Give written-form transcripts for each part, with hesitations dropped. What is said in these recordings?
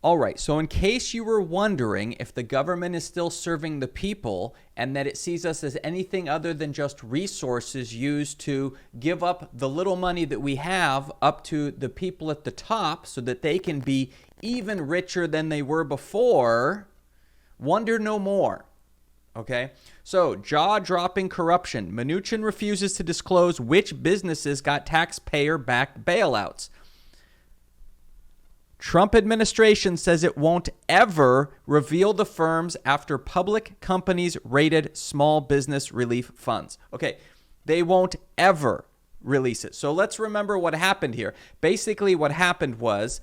All right, so in case you were wondering if the government is still serving the people and that it sees us as anything other than just resources used to give up the little money that we have up to the people at the top so that they can be even richer than they were before, wonder no more. Okay, so jaw-dropping corruption. Mnuchin refuses to disclose which businesses got taxpayer-backed bailouts. Trump administration says it won't ever reveal the firms after public companies raided small business relief funds. Okay, they won't ever release it. So let's remember what happened here. Basically, what happened was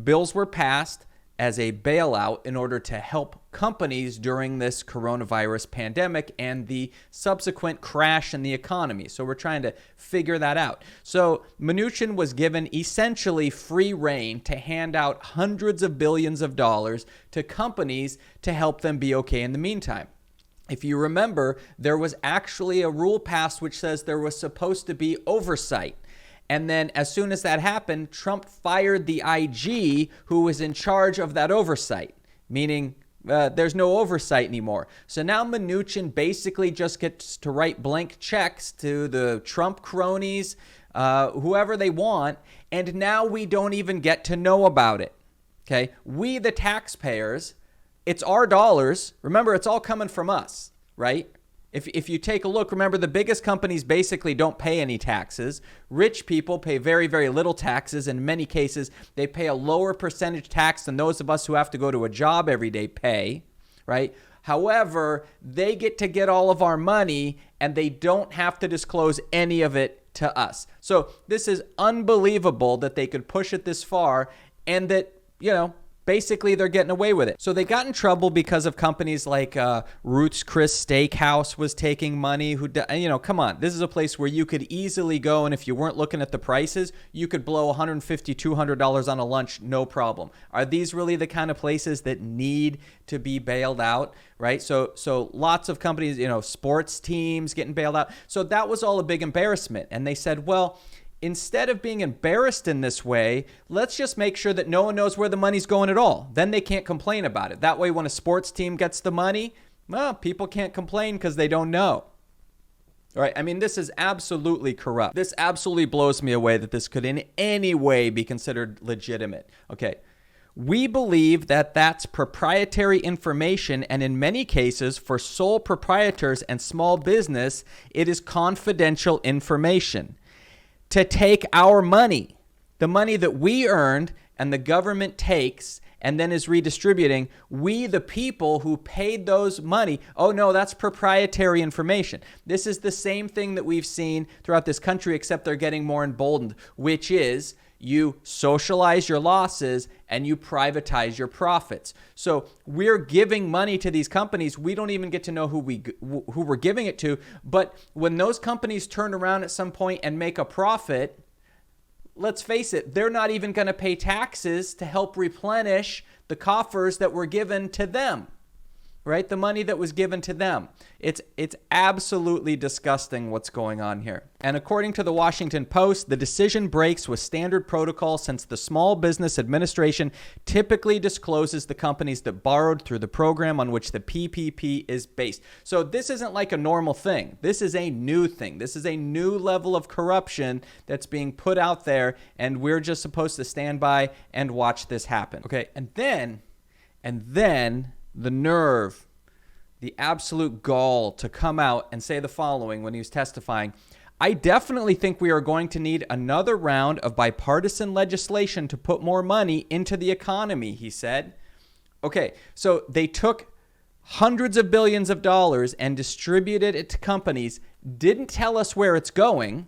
bills were passed as a bailout in order to help companies during this coronavirus pandemic and the subsequent crash in the economy. So we're trying to figure that out. So Mnuchin was given essentially free rein to hand out hundreds of billions of dollars to companies to help them be okay in the meantime. If you remember, there was actually a rule passed which says there was supposed to be oversight. And then as soon as that happened, Trump fired the IG who was in charge of that oversight, meaning there's no oversight anymore. So now Mnuchin basically just gets to write blank checks to the Trump cronies, whoever they want, and now we don't even get to know about it. Okay, we the taxpayers, it's our dollars. Remember, it's all coming from us, right? If you take a look, remember the biggest companies basically don't pay any taxes. Rich people pay very, very little taxes. In many cases, they pay a lower percentage tax than those of us who have to go to a job every day pay, right? However, they get all of our money and they don't have to disclose any of it to us. So this is unbelievable that they could push it this far and that, basically, they're getting away with it. So they got in trouble because of companies like Ruth's Chris Steakhouse was taking money. Come on. This is a place where you could easily go, and if you weren't looking at the prices, you could blow $150, $200 on a lunch, no problem. Are these really the kind of places that need to be bailed out, right? So lots of companies, sports teams getting bailed out. So that was all a big embarrassment. And they said, well, instead of being embarrassed in this way, let's just make sure that no one knows where the money's going at all. Then they can't complain about it. That way, when a sports team gets the money, well, people can't complain because they don't know. All right, I mean, this is absolutely corrupt. This absolutely blows me away that this could in any way be considered legitimate. Okay, we believe that that's proprietary information, and in many cases, for sole proprietors and small business, it is confidential information. To take our money, the money that we earned and the government takes and then is redistributing, we, the people who paid those money, oh no, that's proprietary information. This is the same thing that we've seen throughout this country, except they're getting more emboldened, which is you socialize your losses and you privatize your profits. So we're giving money to these companies. We don't even get to know who we're giving it to. But when those companies turn around at some point and make a profit, let's face it, they're not even going to pay taxes to help replenish the coffers that were given to them, right? The money that was given to them. It's absolutely disgusting what's going on here. And according to the Washington Post, the decision breaks with standard protocol since the Small Business Administration typically discloses the companies that borrowed through the program on which the PPP is based. So this isn't like a normal thing. This is a new thing. This is a new level of corruption that's being put out there, and we're just supposed to stand by and watch this happen. Okay, and then the nerve, the absolute gall to come out and say the following when he was testifying: I definitely think we are going to need another round of bipartisan legislation to put more money into the economy, he said. Okay, so they took hundreds of billions of dollars and distributed it to companies, didn't tell us where it's going,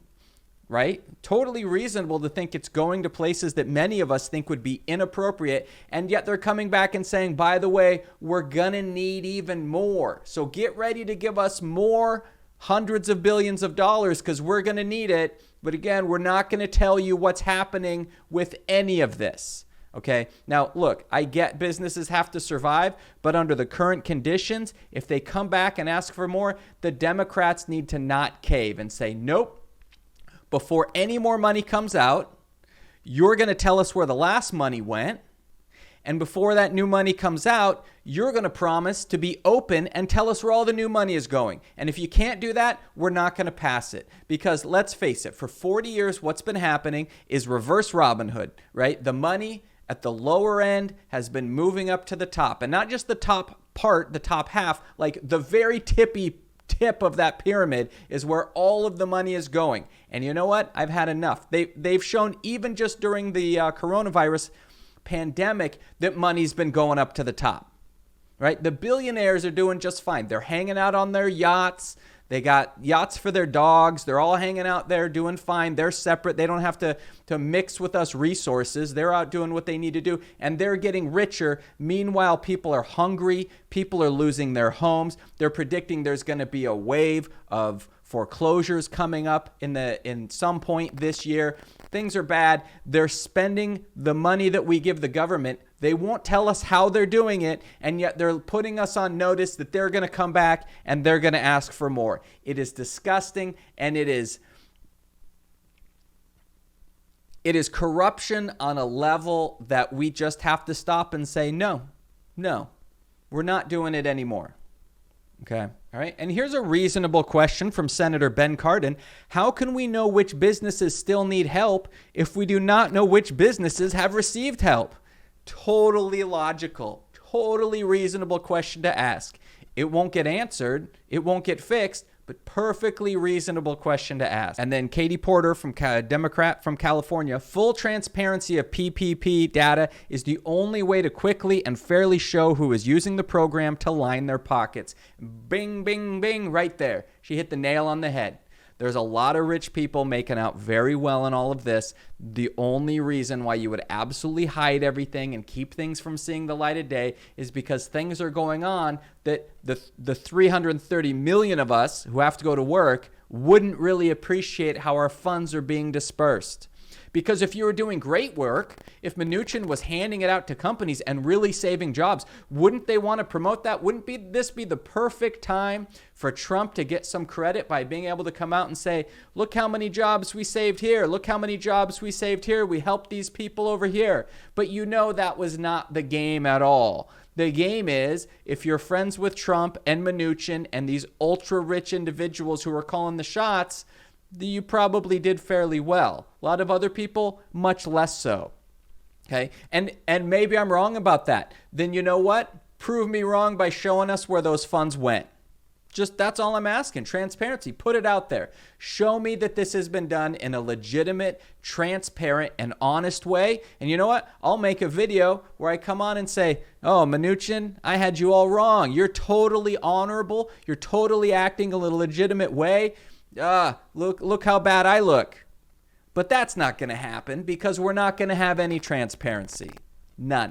right? Totally reasonable to think it's going to places that many of us think would be inappropriate. And yet they're coming back and saying, by the way, we're going to need even more. So get ready to give us more hundreds of billions of dollars because we're going to need it. But again, we're not going to tell you what's happening with any of this. Okay. Now, look, I get businesses have to survive, but under the current conditions, if they come back and ask for more, the Democrats need to not cave and say, nope. Before any more money comes out, you're going to tell us where the last money went, And before that new money comes out, you're going to promise to be open and tell us where all the new money is going. And if you can't do that, we're not going to pass it. Because let's face it, for 40 years, what's been happening is reverse Robin Hood, right? The money at the lower end has been moving up to the top. And not just the top part, the top half, like the very tip of that pyramid is where all of the money is going. And you know what? I've had enough. They've shown even just during the coronavirus pandemic that money's been going up to the top, right? The billionaires are doing just fine. They're hanging out on their yachts. They got yachts for their dogs. They're all hanging out there doing fine. They're separate. They don't have to mix with us resources. They're out doing what they need to do, and they're getting richer. Meanwhile, people are hungry. People are losing their homes. They're predicting there's going to be a wave of foreclosures coming up in some point this year. Things are bad. They're spending the money that we give the government. They won't tell us how they're doing it, and yet they're putting us on notice that they're going to come back and they're going to ask for more. It is disgusting, and it is corruption on a level that we just have to stop and say, no, we're not doing it anymore. Okay. All right. And here's a reasonable question from Senator Ben Cardin. How can we know which businesses still need help if we do not know which businesses have received help? Totally logical, totally reasonable question to ask. It won't get answered. It won't get fixed, but perfectly reasonable question to ask. And then Katie Porter, Democrat from California, full transparency of PPP data is the only way to quickly and fairly show who is using the program to line their pockets. Bing, bing, bing, right there. She hit the nail on the head. There's a lot of rich people making out very well in all of this. The only reason why you would absolutely hide everything and keep things from seeing the light of day is because things are going on that the 330 million of us who have to go to work wouldn't really appreciate how our funds are being dispersed. Because if you were doing great work, if Mnuchin was handing it out to companies and really saving jobs, wouldn't they want to promote that? Wouldn't this be the perfect time for Trump to get some credit by being able to come out and say, look how many jobs we saved here. Look how many jobs we saved here. We helped these people over here. But you know that was not the game at all. The game is, if you're friends with Trump and Mnuchin and these ultra-rich individuals who are calling the shots, you probably did fairly well. A lot of other people, much less so. Okay? And maybe I'm wrong about that. Then you know what? Prove me wrong by showing us where those funds went. Just that's all I'm asking. Transparency. Put it out there. Show me that this has been done in a legitimate, transparent, and honest way. And you know what? I'll make a video where I come on and say, oh, Mnuchin, I had you all wrong. You're totally honorable. You're totally acting in a legitimate way. Look how bad I look. But that's not going to happen because we're not going to have any transparency. None.